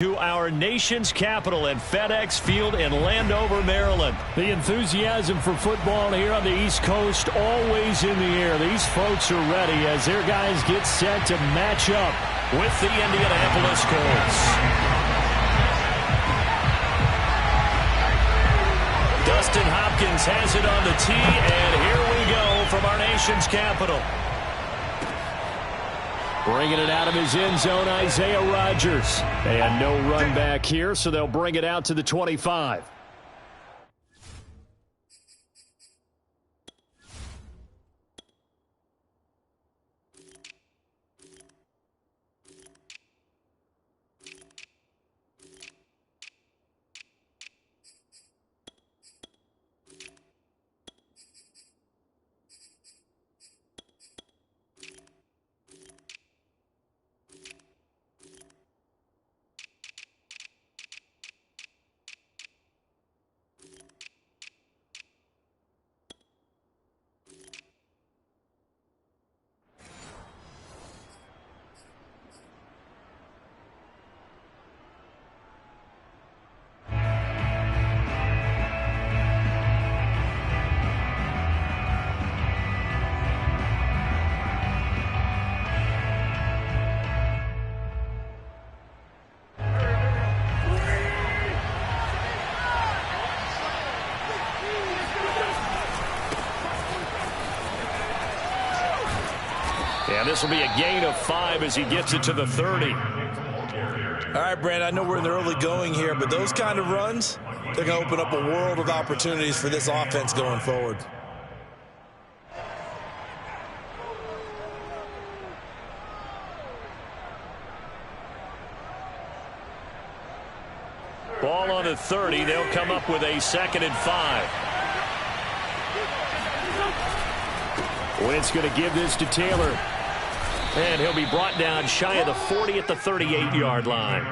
To our nation's capital at FedEx Field in Landover, Maryland. The enthusiasm for football here on the East Coast always in the air. These folks are ready as their guys get set to match up with the Indianapolis Colts. Dustin Hopkins has it on the tee, and here we go from our nation's capital. Bringing it out of his end zone, Isaiah Rodgers. And no run back here, so they'll bring it out to the 25. And this will be a gain of 5 as he gets it to the 30. All right, Brand, I know we're in the early going here, but those kind of runs, they're going to open up a world of opportunities for this offense going forward. Ball on the 30. They'll come up with a 2nd and 5. Wentz going to give this to Taylor. And he'll be brought down shy of the 40 at the 38-yard line.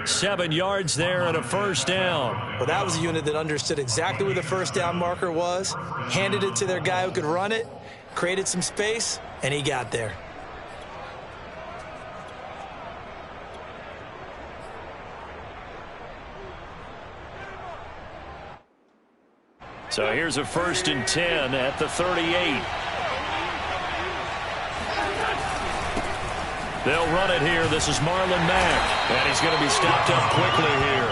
7 yards there and a first down. Well, that was a unit that understood exactly where the first down marker was, handed it to their guy who could run it, created some space, and he got there. So here's a 1st and 10 at the 38. They'll run it here. This is Marlon Mack. And he's going to be stopped up quickly here.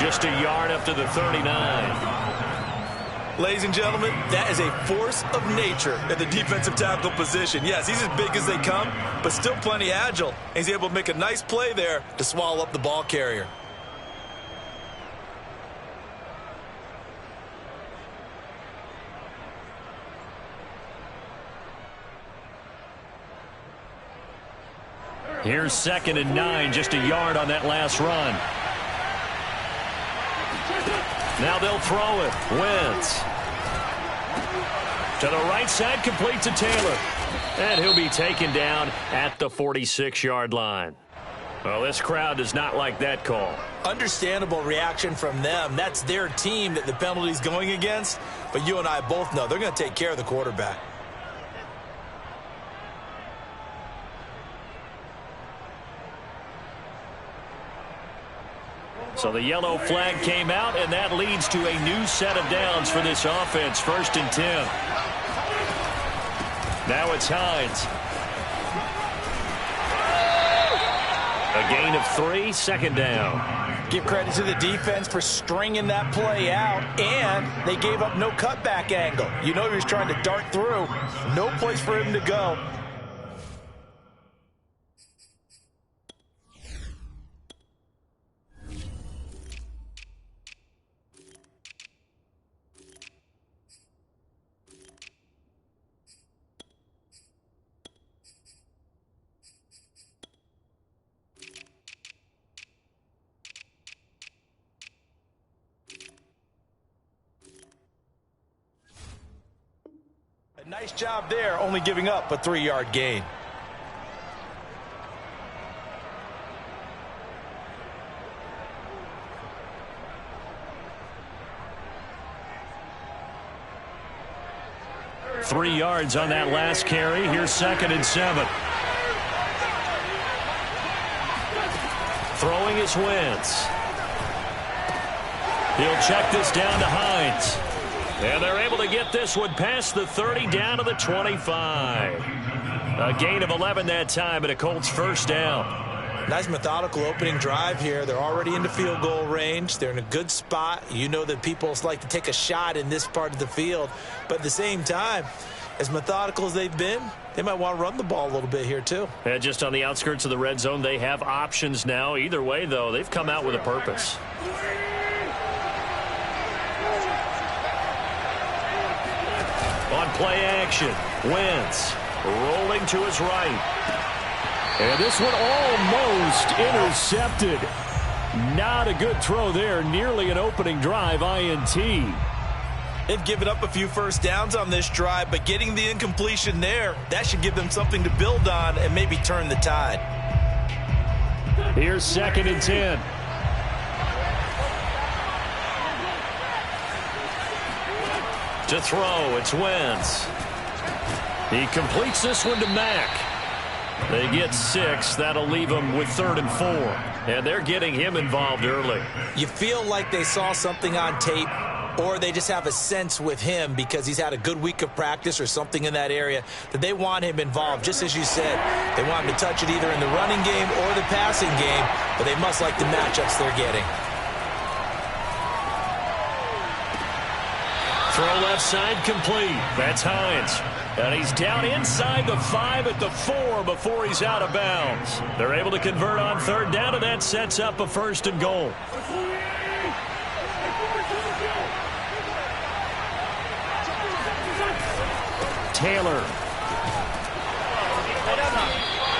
Just a yard up to the 39. Ladies and gentlemen, that is a force of nature at the defensive tackle position. Yes, he's as big as they come, but still plenty agile. And he's able to make a nice play there to swallow up the ball carrier. Here's 2nd and 9, just a yard on that last run. Now they'll throw it. Wentz. To the right side, complete to Taylor. And he'll be taken down at the 46-yard line. Well, this crowd does not like that call. Understandable reaction from them. That's their team that the penalty's going against. But you and I both know they're going to take care of the quarterback. So the yellow flag came out, and that leads to a new set of downs for this offense. 1st and 10. Now it's Hines. A gain of 3, 2nd down. Give credit to the defense for stringing that play out, and they gave up no cutback angle. You know he was trying to dart through. No place for him to go. Nice job there, only giving up a 3-yard gain. .3 yards on that last carry. Here's 2nd and 7. Throwing is Wentz. He'll check this down to Hines. And they're able to get this one past the 30 down to the 25. A gain of 11 that time and a Colts first down. Nice methodical opening drive here. They're already into field goal range. They're in a good spot. You know that people like to take a shot in this part of the field. But at the same time, as methodical as they've been, they might want to run the ball a little bit here too. And just on the outskirts of the red zone, they have options now. Either way, though, they've come out with a purpose. On play action, Wentz rolling to his right. And this one almost intercepted. Not a good throw there. Nearly an opening drive INT. They've given up a few first downs on this drive, but getting the incompletion there, that should give them something to build on and maybe turn the tide. Here's 2nd and 10. To throw, it's Wentz. He completes this one to Mack. They get 6. That'll leave them with 3rd and 4. And they're getting him involved early. You feel like they saw something on tape, or they just have a sense with him because he's had a good week of practice or something in that area that they want him involved. Just as you said, they want him to touch it either in the running game or the passing game, but they must like the matchups they're getting. Throw left side complete. That's Hines. And he's down inside the 5 at the 4 before he's out of bounds. They're able to convert on 3rd down, and that sets up a 1st and goal. Taylor.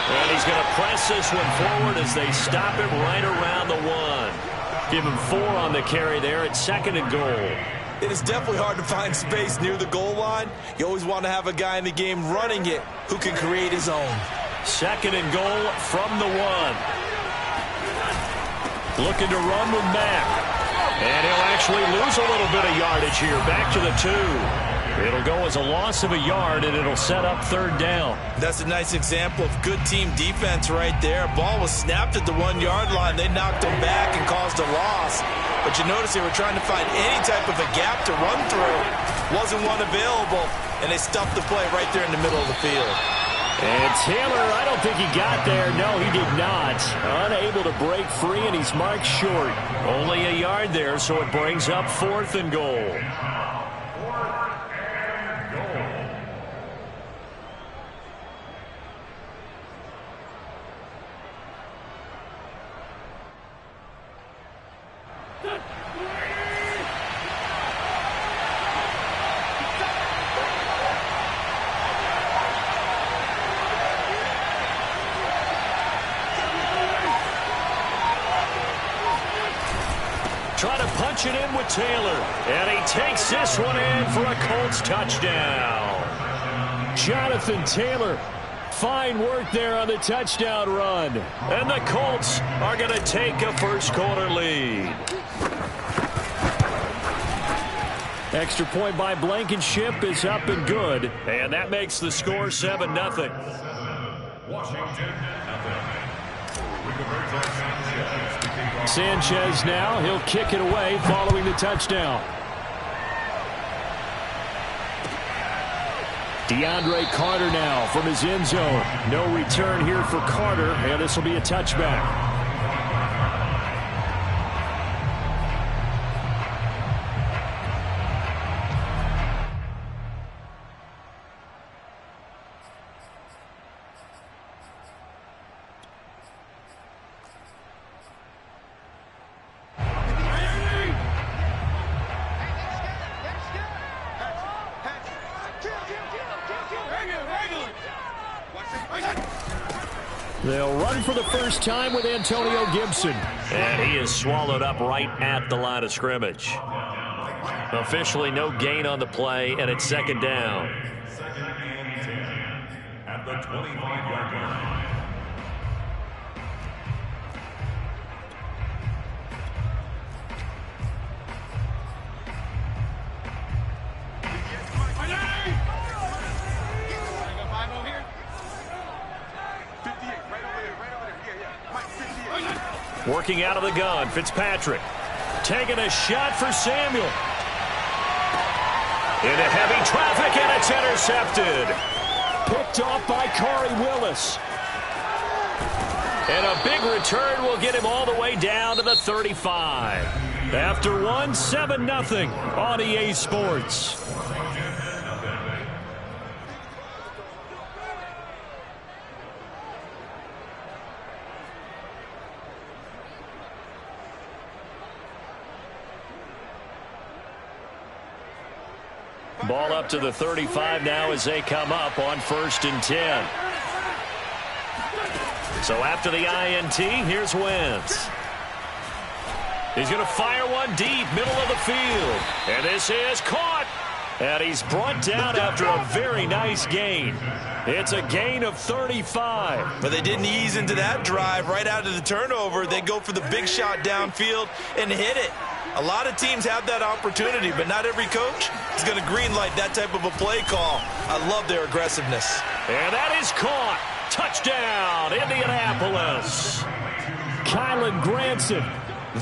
And he's going to press this one forward as they stop it right around the 1. Give him 4 on the carry there at 2nd and goal. It is definitely hard to find space near the goal line. You always want to have a guy in the game running it who can create his own. 2nd and goal from the 1. Looking to run with Mack. And he'll actually lose a little bit of yardage here. Back to the 2. It'll go as a loss of a yard, and it'll set up 3rd down. That's a nice example of good team defense right there. Ball was snapped at the 1-yard line. They knocked him back and caused a loss. But you notice they were trying to find any type of a gap to run through. Wasn't one available, and they stuffed the play right there in the middle of the field. And Taylor, I don't think he got there. No, he did not. Unable to break free, and he's marked short. Only a yard there, so it brings up 4th and goal. Try to punch it in with Taylor. And he takes this one in for a Colts touchdown. Jonathan Taylor. Fine work there on the touchdown run. And the Colts are going to take a first-quarter lead. Extra point by Blankenship is up and good. And that makes the score 7-0. Washington, Sanchez now. He'll kick it away following the touchdown. DeAndre Carter now from his end zone. No return here for Carter, and this will be a touchback. They'll run for the first time with Antonio Gibson. And he is swallowed up right at the line of scrimmage. Officially no gain on the play, and it's 2nd down. Second and 10 at the 25-yard line. Working out of the gun, Fitzpatrick. Taking a shot for Samuel. Into heavy traffic, and it's intercepted. Picked off by Corey Willis. And a big return will get him all the way down to the 35. After one, 7-0 on EA Sports. Ball up to the 35 now as they come up on 1st and 10. So after the INT, here's Wentz. He's going to fire one deep, middle of the field. And this is caught. And he's brought down after a very nice gain. It's a gain of 35. But they didn't ease into that drive right out of the turnover. They go for the big shot downfield and hit it. A lot of teams have that opportunity, but not every coach is going to greenlight that type of a play call. I love their aggressiveness. And that is caught. Touchdown, Indianapolis. Kylan Granson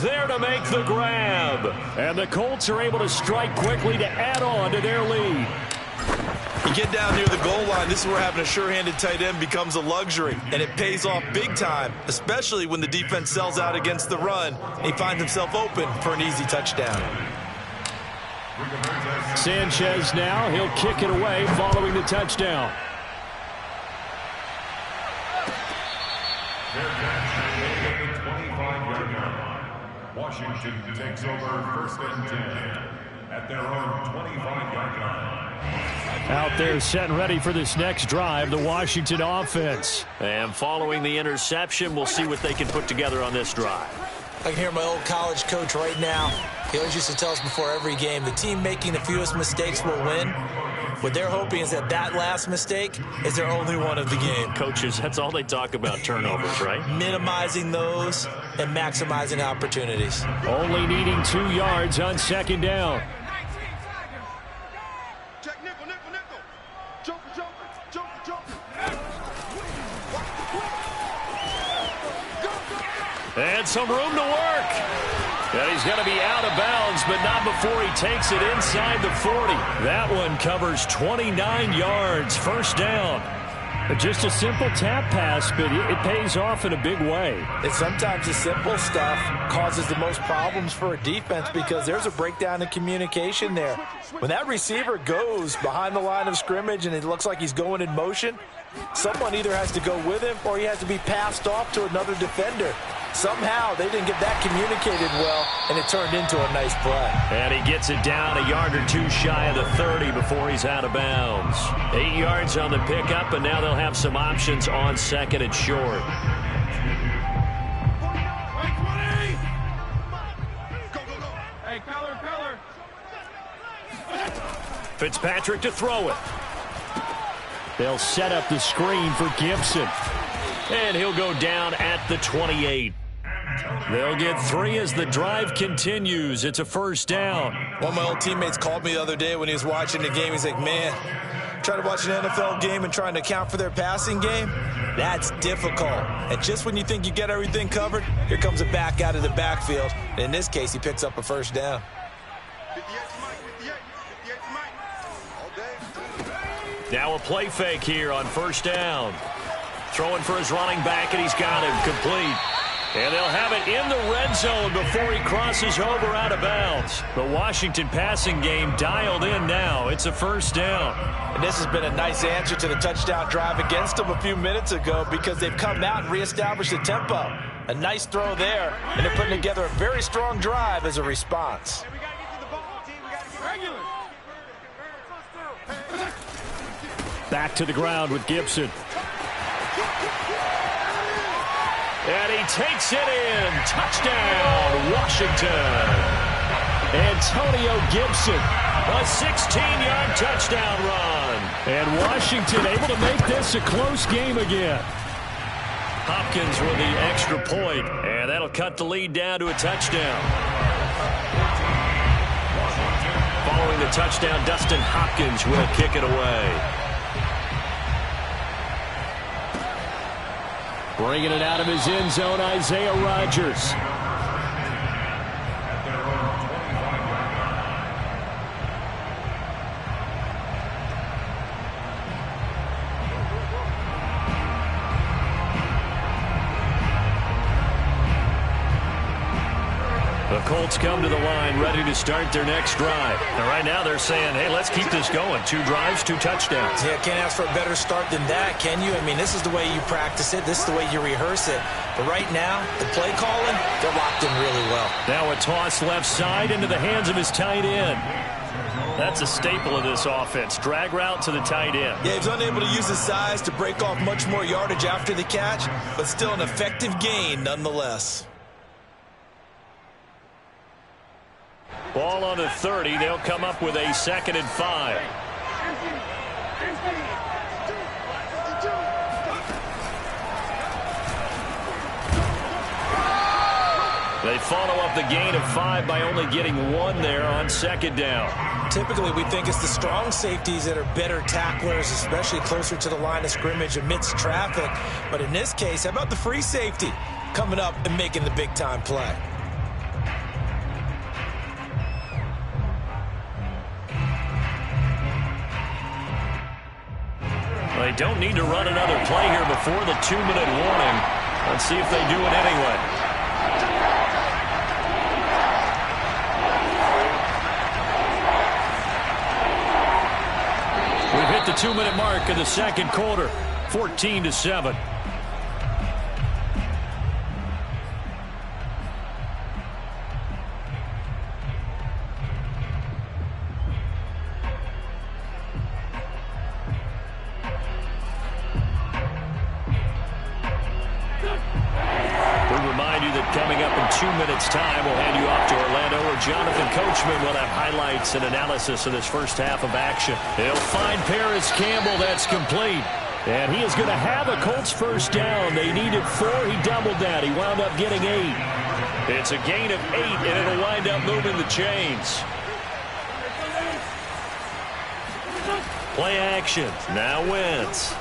there to make the grab. And the Colts are able to strike quickly to add on to their lead. You get down near the goal line, this is where having a sure-handed tight end becomes a luxury, and it pays off big time, especially when the defense sells out against the run, and he finds himself open for an easy touchdown. Sanchez now, he'll kick it away following the touchdown. Washington takes over 1st and 10 at their own 25-yard line. Out there set and ready for this next drive, the Washington offense. And following the interception, we'll see what they can put together on this drive. I can hear my old college coach right now. He always used to tell us before every game, the team making the fewest mistakes will win. What they're hoping is that that last mistake is their only one of the game. Coaches, that's all they talk about, turnovers, right? Minimizing those and maximizing opportunities. Only needing 2 yards on 2nd down. And some room to work. And he's going to be out of bounds, but not before he takes it inside the 40. That one covers 29 yards, 1st down. Just a simple tap pass, but it pays off in a big way. And sometimes the simple stuff causes the most problems for a defense because there's a breakdown in communication there. When that receiver goes behind the line of scrimmage and it looks like he's going in motion, someone either has to go with him or he has to be passed off to another defender. Somehow they didn't get that communicated well, and it turned into a nice play. And he gets it down a yard or two shy of the 30 before he's out of bounds. 8 yards on the pickup, and now they'll have some options on 2nd and short. Hey, color. Fitzpatrick to throw it. They'll set up the screen for Gibson. And he'll go down at the 28. They'll get 3 as the drive continues. It's a 1st down. One of my old teammates called me the other day when he was watching the game. He's like, man, trying to watch an NFL game and trying to account for their passing game, that's difficult. And just when you think you get everything covered, here comes a back out of the backfield. And in this case, he picks up a 1st down. Now a play fake here on 1st down. Throwing for his running back, and he's got him complete. And they'll have it in the red zone before he crosses over out of bounds. The Washington passing game dialed in now. It's a 1st down. And this has been a nice answer to the touchdown drive against them a few minutes ago because they've come out and reestablished the tempo. A nice throw there, and they're putting together a very strong drive as a response. Back to the ground with Gibson. And he takes it in. Touchdown, Washington. Antonio Gibson. A 16-yard touchdown run. And Washington able to make this a close game again. Hopkins with the extra point, and that'll cut the lead down to a touchdown. Following the touchdown, Dustin Hopkins will kick it away. Bringing it out of his end zone, Isaiah Rodgers. The Colts come to the line ready to start their next drive. And right now they're saying, hey, let's keep this going. 2 drives, 2 touchdowns. Yeah, can't ask for a better start than that, can you? I mean, this is the way you practice it. This is the way you rehearse it. But right now, the play calling, they're locked in really well. Now a toss left side into the hands of his tight end. That's a staple of this offense. Drag route to the tight end. Yeah, he's unable to use his size to break off much more yardage after the catch, but still an effective gain nonetheless. Ball on the 30. They'll come up with a 2nd and 5. They follow up the gain of 5 by only getting 1 there on 2nd down. Typically, we think it's the strong safeties that are better tacklers, especially closer to the line of scrimmage amidst traffic. But in this case, how about the free safety coming up and making the big-time play? They don't need to run another play here before the 2-minute warning. Let's see if they do it anyway. We've hit the 2-minute mark in the 2nd quarter, 14-7. Time will hand you off to Orlando, where Jonathan Coachman will have highlights and analysis of this first half of action. He'll find Paris Campbell. That's complete. And he is going to have a Colts first down. They needed 4. He doubled that. He wound up getting 8. It's a gain of 8, and it'll wind up moving the chains. Play action. Now Wentz.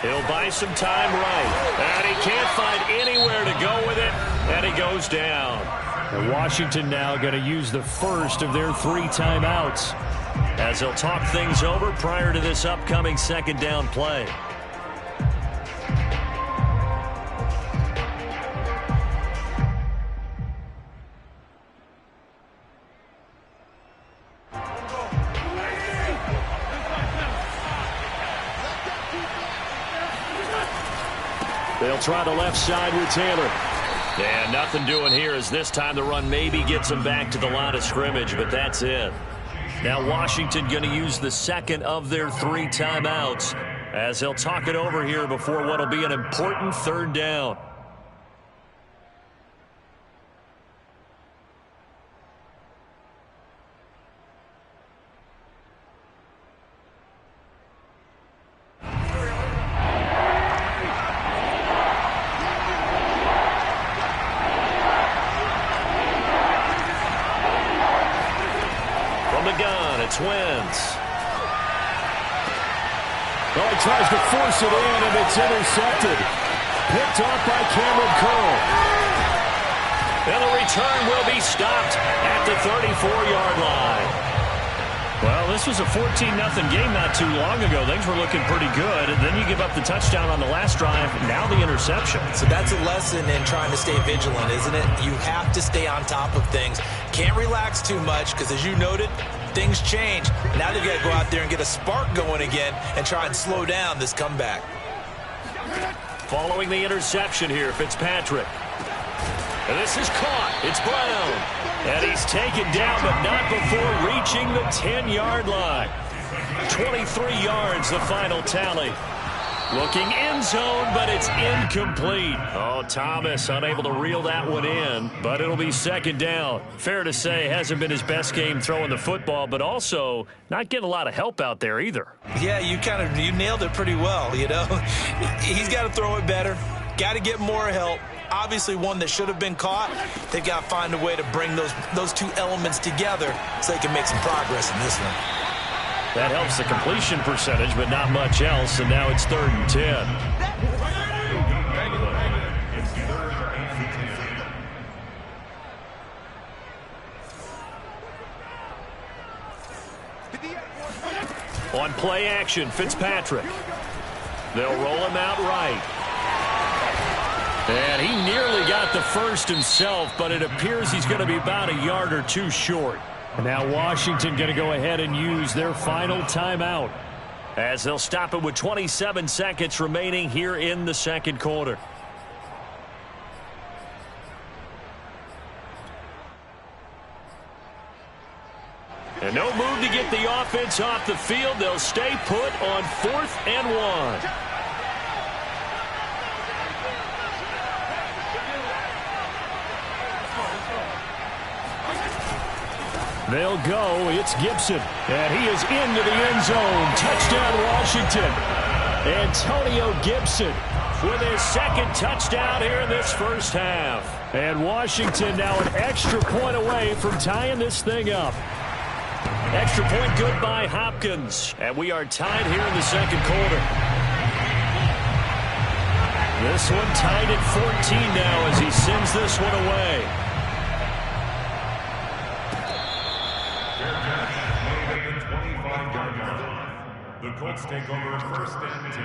He'll buy some time right. And he can't find anywhere to go with it. And he goes down. And Washington now going to use the first of their 3 timeouts as they'll talk things over prior to this upcoming 2nd down play. They'll try the left side with Taylor. And nothing doing here as this time the run maybe gets him back to the line of scrimmage, but that's it. Now Washington going to use the 2nd of their 3 timeouts as they'll talk it over here before what will be an important 3rd down. Wentz. Well, he tries to force it in, and it's intercepted. Picked off by Cameron Curl. And the return will be stopped at the 34-yard line. Well, this was a 14-0 game not too long ago. Things were looking pretty good. And then you give up the touchdown on the last drive. Now the interception. So that's a lesson in trying to stay vigilant, isn't it? You have to stay on top of things. Can't relax too much because, as you noted, things change. Now they've got to go out there and get a spark going again and try and slow down this comeback. Following the interception here, Fitzpatrick. And this is caught. It's Brown. And he's taken down, but not before reaching the 10-yard line. 23 yards, the final tally. Looking end zone, but it's incomplete. Oh, Thomas unable to reel that one in, but it'll be 2nd down. Fair to say, hasn't been his best game throwing the football, but also not getting a lot of help out there either. Yeah, you nailed it pretty well, you know. He's got to throw it better. Got to get more help. Obviously one that should have been caught. They've got to find a way to bring those 2 elements together so they can make some progress in this one. That helps the completion percentage, but not much else, and now it's 3rd and 10. On play action, Fitzpatrick. They'll roll him out right. And he nearly got the first himself, but it appears he's going to be about a yard or two short. And now Washington going to go ahead and use their final timeout, as they'll stop it with 27 seconds remaining here in the second quarter. And no move to get the offense off the field. They'll stay put on 4th and 1. They'll go. It's Gibson. And he is into the end zone. Touchdown, Washington. Antonio Gibson with his second touchdown here in this first half. And Washington now an extra point away from tying this thing up. Extra point good by Hopkins. And we are tied here in the second quarter. This one tied at 14 now as he sends this one away. The Colts take over 1st and 10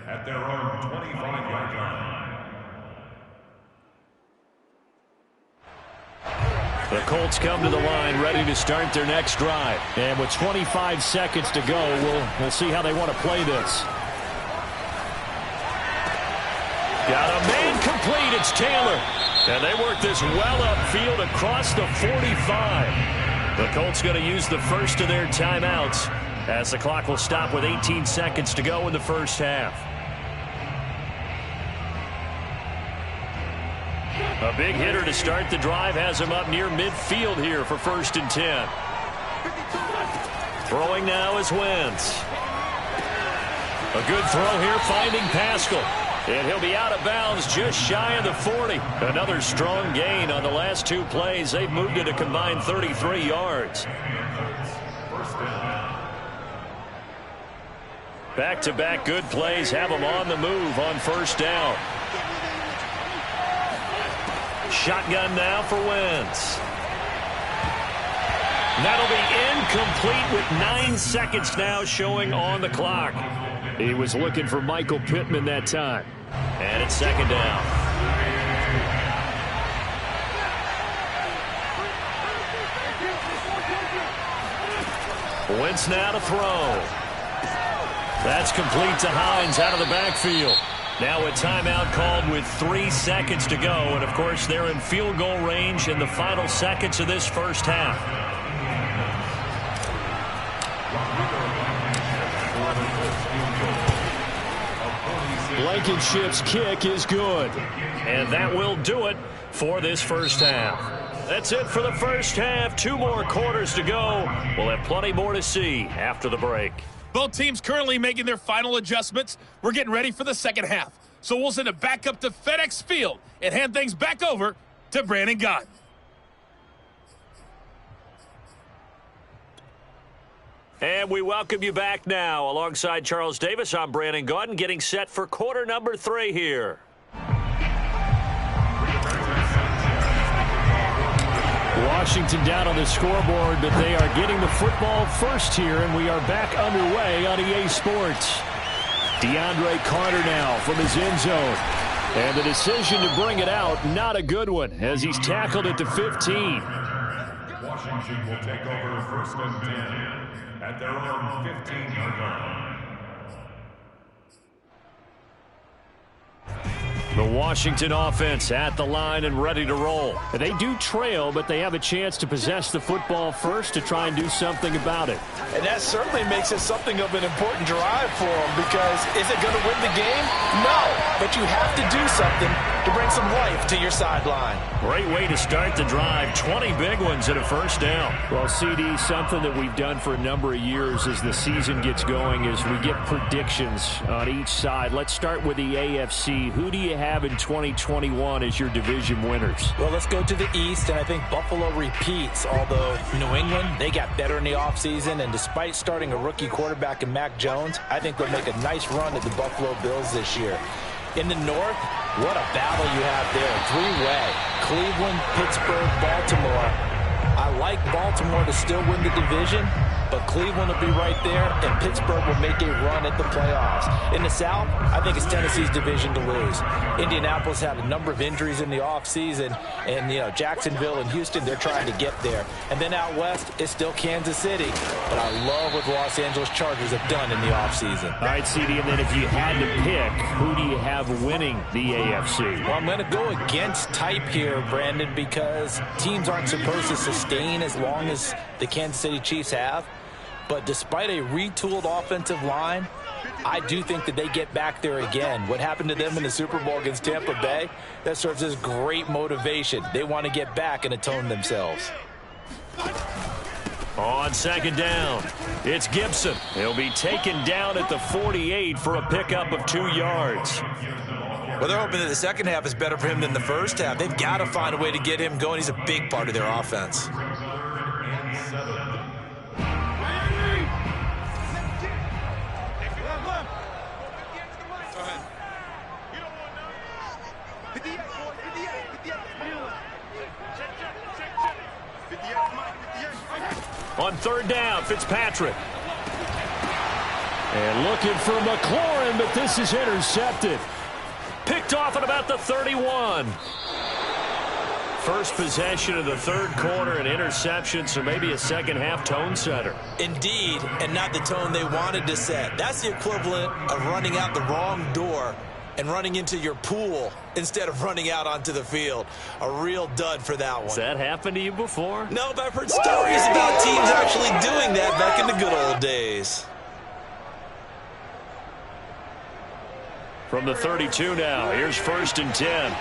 at their own 25-yard line. The Colts come to the line ready to start their next drive. And with 25 seconds to go, we'll see how they want to play this. Got a man complete. It's Taylor. And they work this well upfield across the 45. The Colts going to use the first of their timeouts as the clock will stop with 18 seconds to go in the first half. A big hitter to start the drive has him up near midfield here for 1st and 10. Throwing now is Wentz. A good throw here finding Pascal. And he'll be out of bounds just shy of the 40. Another strong gain on the last 2 plays. They've moved it a combined 33 yards. Back-to-back good plays have them on the move on 1st down. Shotgun now for Wentz. That'll be incomplete with 9 seconds now showing on the clock. He was looking for Michael Pittman that time. And it's 2nd down. Wentz now to throw. That's complete to Hines out of the backfield. Now a timeout called with 3 seconds to go. And, of course, they're in field goal range in the final seconds of this first half. Blankenship's kick is good. And that will do it for this first half. That's it for the first half. 2 more quarters to go. We'll have plenty more to see after the break. Both teams currently making their final adjustments. We're getting ready for the second half. So we'll send it back up to FedEx Field and hand things back over to Brandon Gott. And we welcome you back now. Alongside Charles Davis, I'm Brandon Gott, getting set for quarter number 3 here. Washington down on the scoreboard, but they are getting the football first here, and we are back underway on EA Sports. DeAndre Carter now from his end zone. And the decision to bring it out, not a good one, as he's tackled at the 15. Washington will take over 1st and 10 at their own 15-yard line. The Washington offense at the line and ready to roll. They do trail, but they have a chance to possess the football first to try and do something about it. And that certainly makes it something of an important drive for them, because is it going to win the game? No, but you have to do something to bring some life to your sideline. Great way to start the drive. 20 big ones at a 1st down. Well, CD, something that we've done for a number of years as the season gets going is we get predictions on each side. Let's start with the AFC. Who do you have in 2021 as your division winners? Well, let's go to the East, and I think Buffalo repeats, although New England, they got better in the offseason, and despite starting a rookie quarterback in Mac Jones, I think they'll make a nice run at the Buffalo Bills this year. In the North, what a battle you have there. 3-way. Cleveland, Pittsburgh, Baltimore. I like Baltimore to still win the division, but Cleveland will be right there, and Pittsburgh will make a run at the playoffs. In the South, I think it's Tennessee's division to lose. Indianapolis had a number of injuries in the offseason, and, Jacksonville and Houston, they're trying to get there. And then out west, it's still Kansas City. But I love what the Los Angeles Chargers have done in the offseason. All right, CD, and then if you had to pick, who do you have winning the AFC? Well, I'm going to go against type here, Brandon, because teams aren't supposed to sustain as long as the Kansas City Chiefs have. But despite a retooled offensive line, I do think that they get back there again. What happened to them in the Super Bowl against Tampa Bay, that serves as great motivation. They want to get back and atone themselves. On second down, it's Gibson. He'll be taken down at the 48 for a pickup of 2 yards. Well, they're hoping that the second half is better for him than the first half. They've got to find a way to get him going. He's a big part of their offense. On third down, Fitzpatrick. And looking for McLaurin, but this is intercepted. Picked off at about the 31. First possession of the third quarter, an interception, so maybe a second half tone setter. Indeed, and not the tone they wanted to set. That's the equivalent of running out the wrong door and running into your pool instead of running out onto the field. A real dud for that one. Has that happened to you before? No, but I've heard stories about teams actually doing that back in the good old days. From the 32 now, here's 1st and 10.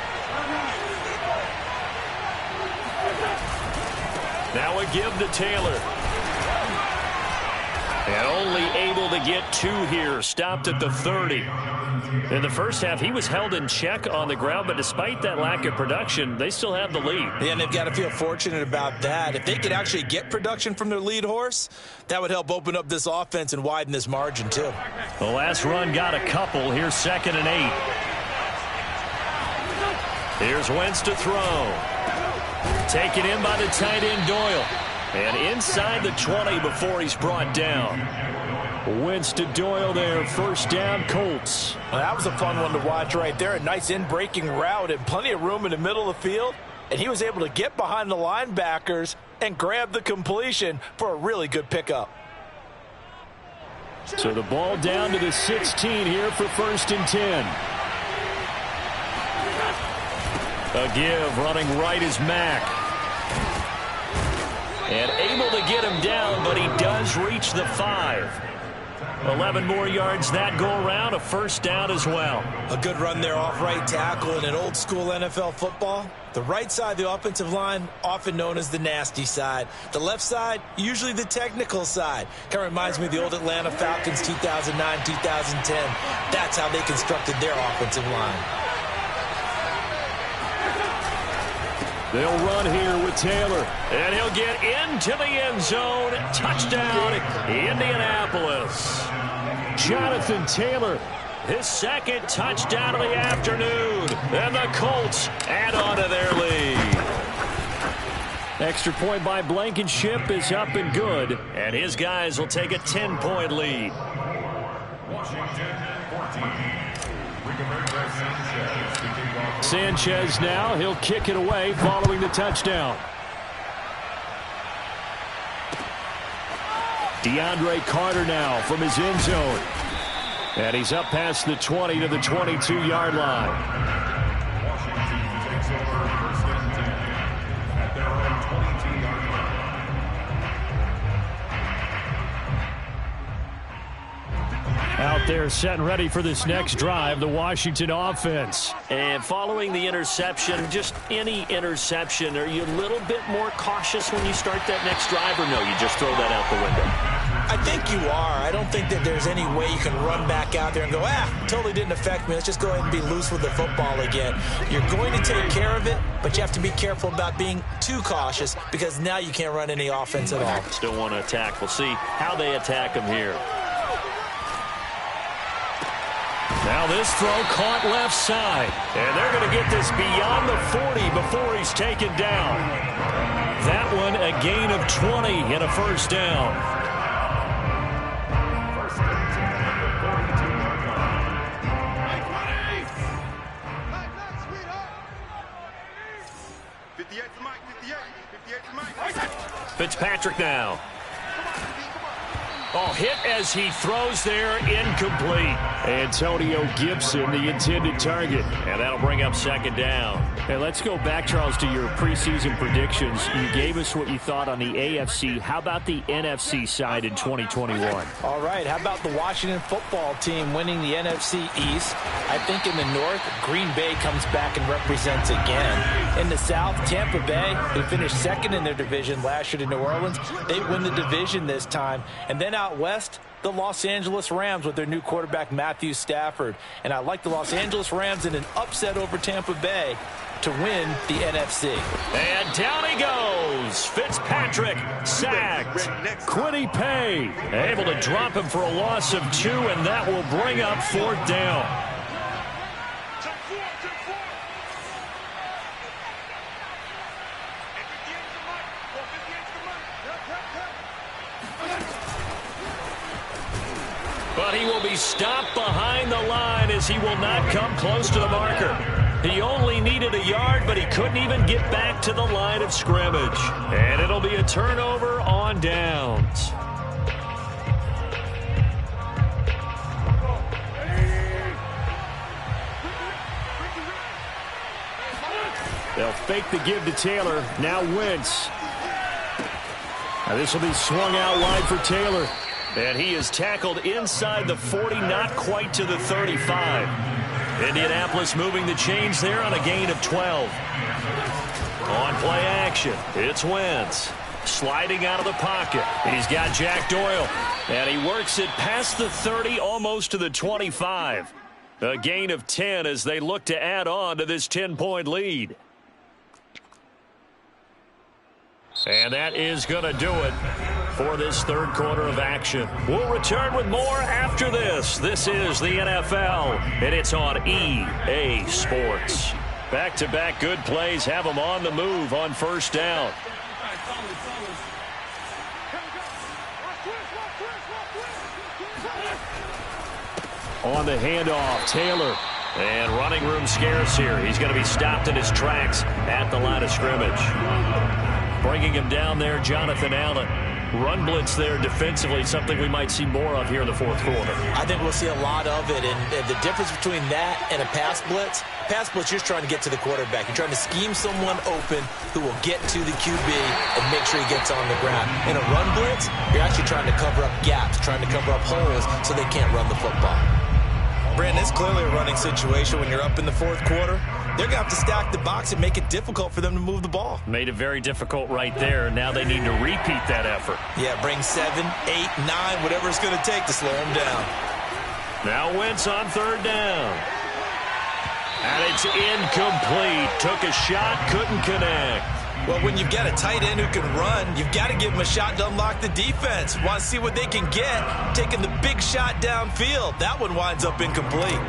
Now a give to Taylor. And only able to get 2 here. Stopped at the 30. In the first half, he was held in check on the ground, but despite that lack of production, they still have the lead. Yeah, and they've got to feel fortunate about that. If they could actually get production from their lead horse, that would help open up this offense and widen this margin, too. The last run got a couple. Here's 2nd and 8. Here's Wentz to throw. Taken in by the tight end Doyle. And inside the 20 before he's brought down. Wentz to Doyle there, 1st down, Colts. Well, that was a fun one to watch right there. A nice in-breaking route and plenty of room in the middle of the field. And he was able to get behind the linebackers and grab the completion for a really good pickup. So the ball down to the 16 here for 1st and 10. A give, running right is Mack. And able to get him down, but he does reach the 5. 11 more yards that go around, a 1st down as well. A good run there off right tackle in an old school NFL football. The right side of the offensive line, often known as the nasty side. The left side, usually the technical side. Kind of reminds me of the old Atlanta Falcons 2009, 2010. That's how they constructed their offensive line. They'll run here with Taylor. And he'll get into the end zone. Touchdown, Indianapolis. Jonathan Taylor. His 2nd touchdown of the afternoon. And the Colts add on to their lead. Extra point by Blankenship is up and good. And his guys will take a 10-point lead. Washington 14. Sanchez now. He'll kick it away following the touchdown. DeAndre Carter now from his end zone. And he's up past the 20 to the 22-yard line. Washington takes over 1st and 10 at their own 22-yard line. Out there set and ready for this next drive, the Washington offense. And following the interception, just any interception, are you a little bit more cautious when you start that next drive, or no, you just throw that out the window? I think you are. I don't think that there's any way you can run back out there and go, totally didn't affect me. Let's just go ahead and be loose with the football again. You're going to take care of it, but you have to be careful about being too cautious because now you can't run any offense at all. Still want to attack. We'll see how they attack him here. Now this throw caught left side. And they're going to get this beyond the 40 before he's taken down. That that one, a gain of 20 and a first down. First and 10 at the 42-yard line. Fitzpatrick now. Oh, hit as he throws there, incomplete. Antonio Gibson, the intended target. And that'll bring up second down. Hey, let's go back, Charles, to your preseason predictions. You gave us what you thought on the AFC. How about the NFC side in 2021? All right, how about the Washington football team winning the NFC East? I think in the North, Green Bay comes back and represents again. In the South, Tampa Bay, who finished second in their division last year to New Orleans, they win the division this time. And then out West, the Los Angeles Rams with their new quarterback, Matthew Stafford. And I like the Los Angeles Rams in an upset over Tampa Bay to win the NFC. And down he goes. Fitzpatrick sacked. Quiddy Pay Able to drop him for a loss of 2, and that will bring up fourth down. But he will be stopped behind the line as he will not come close to the marker. He only needed a yard, but he couldn't even get back to the line of scrimmage. And it'll be a turnover on downs. They'll fake the give to Taylor. Now Wentz. Now this will be swung out wide for Taylor. And he is tackled inside the 40, not quite to the 35. Indianapolis moving the chains there on a gain of 12. On play action, it's Wentz. Sliding out of the pocket. He's got Jack Doyle. And he works it past the 30, almost to the 25. A gain of 10 as they look to add on to this 10-point lead. And that is going to do it for this third quarter of action. We'll return with more after this. This is the NFL, and it's on EA Sports. Back-to-back good plays have them on the move on first down. On the handoff, Taylor. And running room scarce here. He's going to be stopped in his tracks at the line of scrimmage. Bringing him down there, Jonathan Allen. Run blitz there defensively, something we might see more of here in the fourth quarter. I think we'll see a lot of it, and the difference between that and a pass blitz, you're just trying to get to the quarterback. You're trying to scheme someone open who will get to the QB and make sure he gets on the ground. In a run blitz, you're actually trying to cover up gaps, trying to cover up holes so they can't run the football. Brandon, it's clearly a running situation when you're up in the fourth quarter. They're going to have to stack the box and make it difficult for them to move the ball. Made it very difficult right there. Now they need to repeat that effort. Yeah, bring 7, 8, 9, whatever it's going to take to slow them down. Now Wentz on third down. And it's incomplete. Took a shot, couldn't connect. Well, when you've got a tight end who can run, you've got to give him a shot to unlock the defense. Want to see what they can get, taking the big shot downfield. That one winds up incomplete.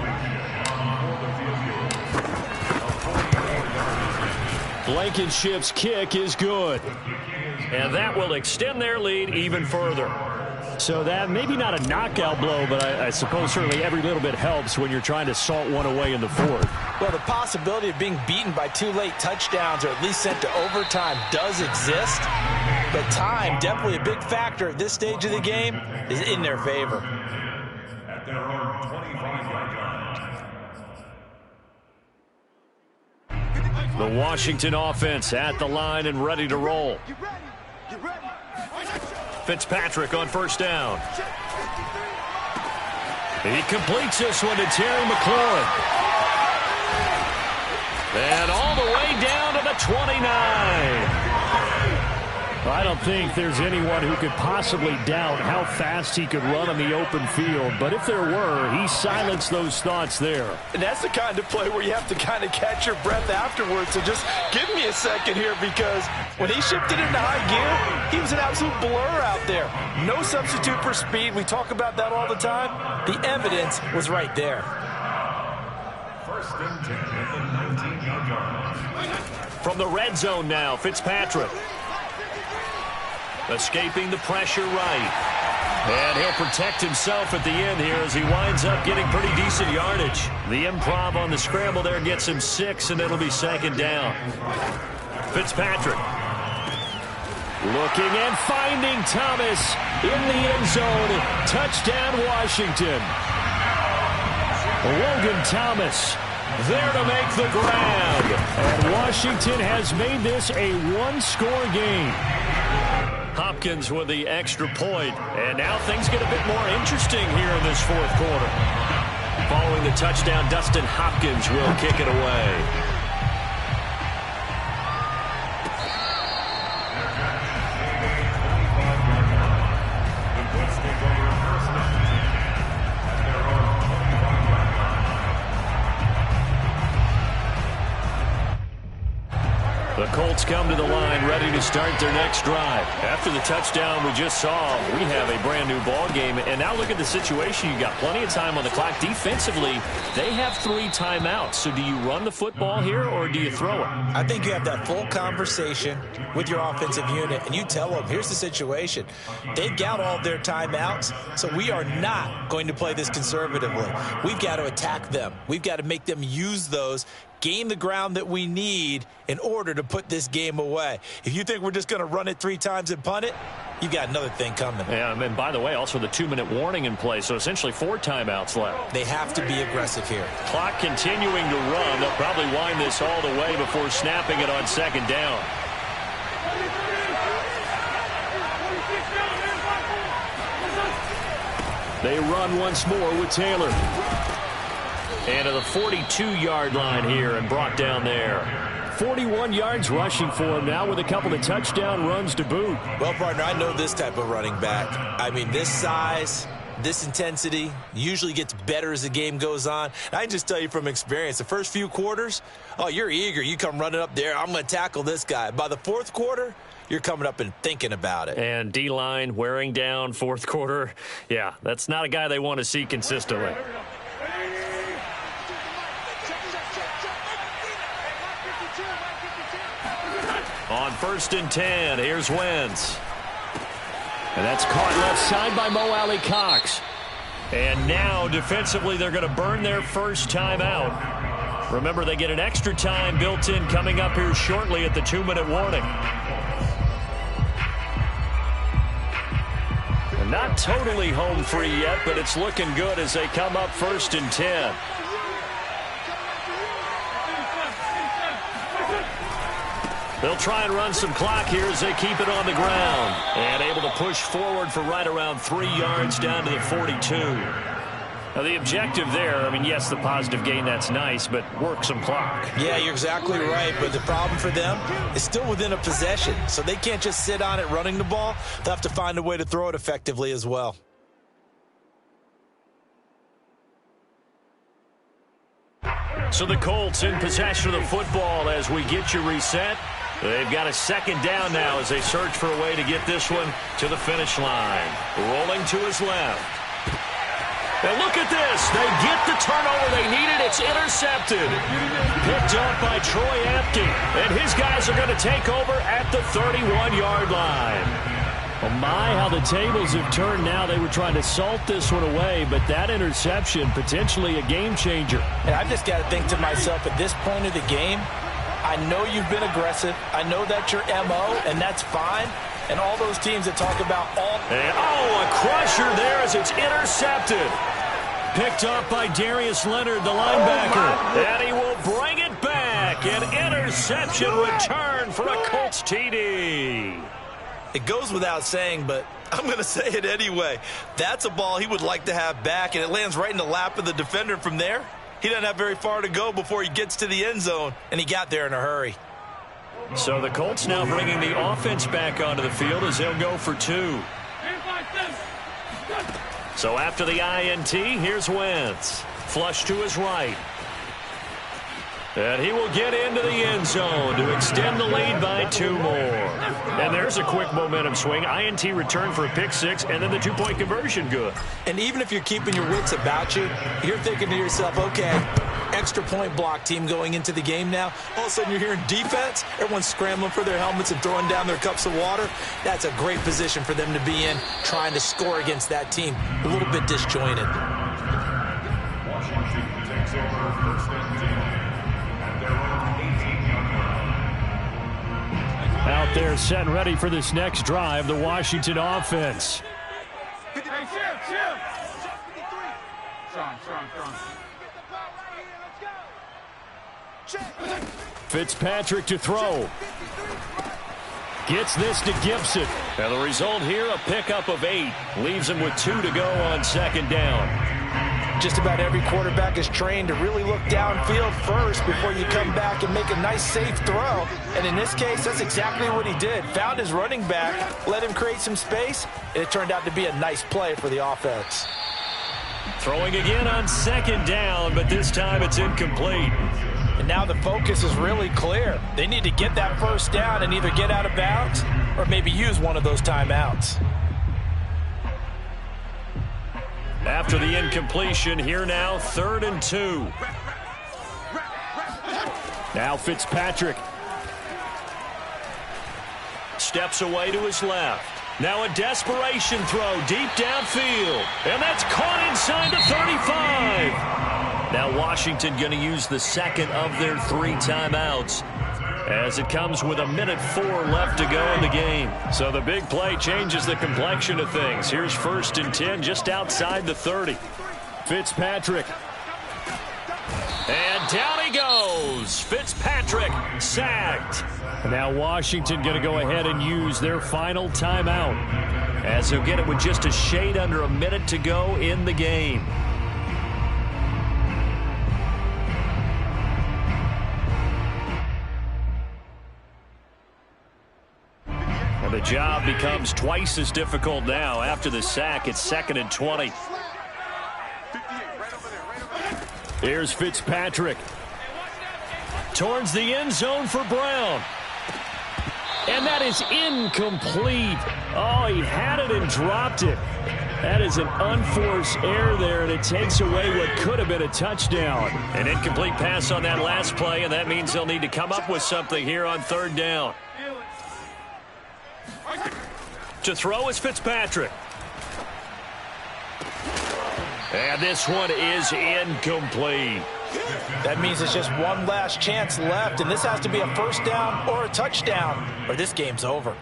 Blankenship's kick is good. And that will extend their lead even further. So that maybe not a knockout blow, but I suppose certainly every little bit helps when you're trying to salt one away in the fourth. Well, the possibility of being beaten by 2 late touchdowns or at least sent to overtime does exist. But time, definitely a big factor at this stage of the game, is in their favor. At their own 25-yard line. The Washington offense at the line and ready to roll. Fitzpatrick on first down. He completes this one to Terry McLaurin. And all the way down to the 29. I don't think there's anyone who could possibly doubt how fast he could run on the open field. But if there were, he silenced those thoughts there. And that's the kind of play where you have to kind of catch your breath afterwards. So just give me a second here, because when he shifted into high gear, he was an absolute blur out there. No substitute for speed. We talk about that all the time. The evidence was right there. First and 10 at the 19-yard line. From the red zone now, Fitzpatrick. Escaping the pressure right. And he'll protect himself at the end here as he winds up getting pretty decent yardage. The improv on the scramble there gets him 6, and it'll be second down. Fitzpatrick. Looking and finding Thomas in the end zone. Touchdown, Washington. Logan Thomas there to make the grab. And Washington has made this a one-score game. Hopkins with the extra point. And now things get a bit more interesting here in this fourth quarter. Following the touchdown, Dustin Hopkins will kick it away. The Colts come to the line ready to start their next drive. After the touchdown we just saw, we have a brand new ball game. And now look at the situation. You got plenty of time on the clock. Defensively, they have 3 timeouts. So do you run the football here or do you throw it? I think you have that full conversation with your offensive unit, and you tell them, here's the situation. They've got all of their timeouts, so we are not going to play this conservatively. We've got to attack them. We've got to make them use those, gain the ground that we need in order to put this game away. If you think we're just going to run it 3 times and punt it, you've got another thing coming. Yeah, and by the way, also the 2-minute warning in play, so essentially 4 timeouts left. They have to be aggressive here. Clock continuing to run. They'll probably wind this all the way before snapping it on second down. They run once more with Taylor. And to the 42-yard line here and brought down there. 41 yards rushing for him now with a couple of touchdown runs to boot. Well, partner, I know this type of running back. I mean, this size, this intensity usually gets better as the game goes on. And I can just tell you from experience, the first few quarters, oh, you're eager. You come running up there, I'm going to tackle this guy. By the fourth quarter, you're coming up and thinking about it. And D-line wearing down fourth quarter. Yeah, that's not a guy they want to see consistently. On 1st and 10, here's Wentz. And that's caught left side by Mo Alley-Cox. And now, defensively, they're going to burn their first time out. Remember, they get an extra time built in coming up here shortly at the 2-minute warning. And not totally home free yet, but it's looking good as they come up 1st and 10. They'll try and run some clock here as they keep it on the ground. And able to push forward for right around 3 yards down to the 42. Now, the objective there, I mean, yes, the positive gain, that's nice, but work some clock. Yeah, you're exactly right, but the problem for them is still within a possession. So they can't just sit on it running the ball. They'll have to find a way to throw it effectively as well. So the Colts in possession of the football as we get you reset. They've got a second down now as they search for a way to get this one to the finish line. Rolling to his left. And look at this. They get the turnover they needed. It's intercepted. Picked up by Troy Apke. And his guys are going to take over at the 31-yard line. Oh my, how the tables have turned now. They were trying to salt this one away, but that interception, potentially a game changer. And I've just got to think to myself, at this point of the game, I know you've been aggressive. I know that's your MO, and that's fine. And all those teams that talk about all... And, a crusher there as it's intercepted. Picked up by Darius Leonard, the linebacker. And he will bring it back. An interception return for a Colts TD. It goes without saying, but I'm going to say it anyway. That's a ball he would like to have back, and it lands right in the lap of the defender from there. He doesn't have very far to go before he gets to the end zone, and he got there in a hurry. So the Colts now bringing the offense back onto the field as they'll go for 2. So after the INT, here's Wentz. Flush to his right. And he will get into the end zone to extend the lead by 2 more. And there's a quick momentum swing. INT return for a pick 6, and then the 2-point conversion good. And even if you're keeping your wits about you, you're thinking to yourself, okay, extra point block team going into the game now. All of a sudden you're hearing defense. Everyone's scrambling for their helmets and throwing down their cups of water. That's a great position for them to be in, trying to score against that team. A little bit disjointed. Washington takes over first and 10 at their own 18-yard line. Out there set and ready for this next drive, the Washington offense. Fitzpatrick to throw. Gets this to Gibson. And the result here, a pickup of 8. Leaves him with 2 to go on second down. Just about every quarterback is trained to really look downfield first before you come back and make a nice, safe throw. And in this case, that's exactly what he did. Found his running back, let him create some space, and it turned out to be a nice play for the offense. Throwing again on second down, but this time it's incomplete. And now the focus is really clear. They need to get that first down and either get out of bounds or maybe use one of those timeouts. After the incompletion, here now, 3rd and 2. Now Fitzpatrick. Steps away to his left. Now a desperation throw deep downfield. And that's caught inside the 35. Now Washington going to use the second of their 3 timeouts as it comes with 1:04 left to go in the game. So the big play changes the complexion of things. Here's 1st and 10 just outside the 30. Fitzpatrick. And down he goes. Fitzpatrick sacked. Now Washington going to go ahead and use their final timeout as he'll get it with just a shade under a minute to go in the game. The job becomes twice as difficult now. After the sack, it's 2nd and 20. Here's Fitzpatrick. Towards the end zone for Brown. And that is incomplete. Oh, he had it and dropped it. That is an unforced error there, and it takes away what could have been a touchdown. An incomplete pass on that last play, and that means they'll need to come up with something here on 3rd down. To throw is Fitzpatrick. And this one is incomplete. That means it's just one last chance left, and this has to be a first down or a touchdown, or this game's over.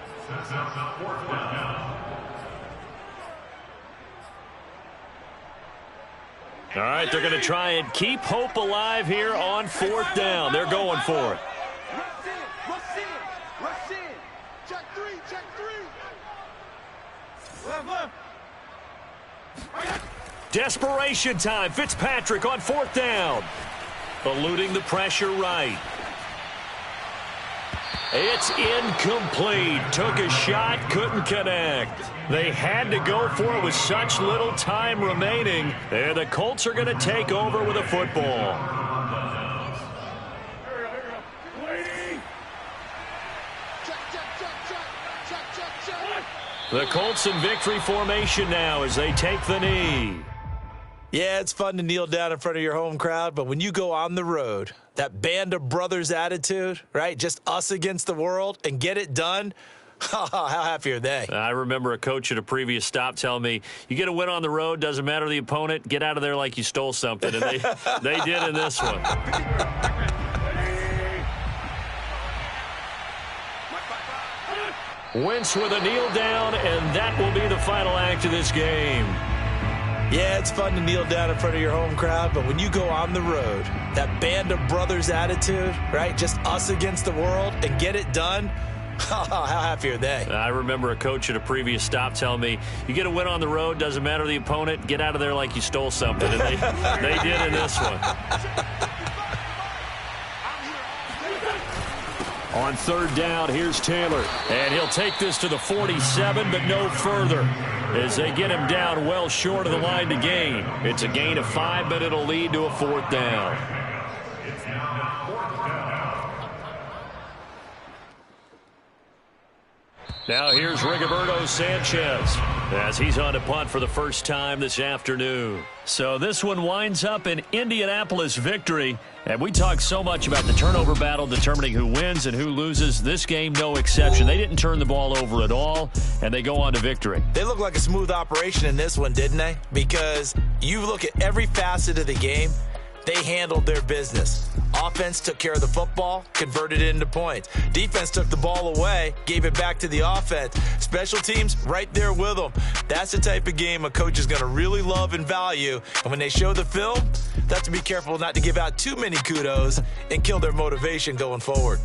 All right, they're going to try and keep hope alive here on 4th down. They're going for it. Desperation time. Fitzpatrick on 4th down. Eluding the pressure right. It's incomplete. Took a shot, couldn't connect. They had to go for it with such little time remaining. And the Colts are going to take over with a football. The Colts in victory formation now as they take the knee. Yeah, it's fun to kneel down in front of your home crowd, but when you go on the road, that band of brothers attitude, right? Just us against the world and get it done. How happy are they? I remember a coach at a previous stop telling me, you get a win on the road, doesn't matter the opponent, get out of there like you stole something. And they did in this one. Wentz with a kneel down, and that will be the final act of this game. Yeah, it's fun to kneel down in front of your home crowd, but when you go on the road, that band of brothers attitude, right? Just us against the world and get it done. How happy are they? I remember a coach at a previous stop telling me, you get a win on the road, doesn't matter the opponent, get out of there like you stole something. And they did in this one. On 3rd down, here's Taylor. And he'll take this to the 47, but no further, as they get him down well short of the line to gain. It's a gain of 5, but it'll lead to a 4th down. Now here's Rigoberto Sanchez as he's on to punt for the first time this afternoon. So this one winds up an Indianapolis victory. And we talk so much about the turnover battle determining who wins and who loses. This game, no exception. They didn't turn the ball over at all, and they go on to victory. They look like a smooth operation in this one, didn't they? Because you look at every facet of the game, they handled their business. Offense took care of the football, converted it into points. Defense took the ball away, gave it back to the offense. Special teams, right there with them. That's the type of game a coach is going to really love and value. And when they show the film, they have to be careful not to give out too many kudos and kill their motivation going forward.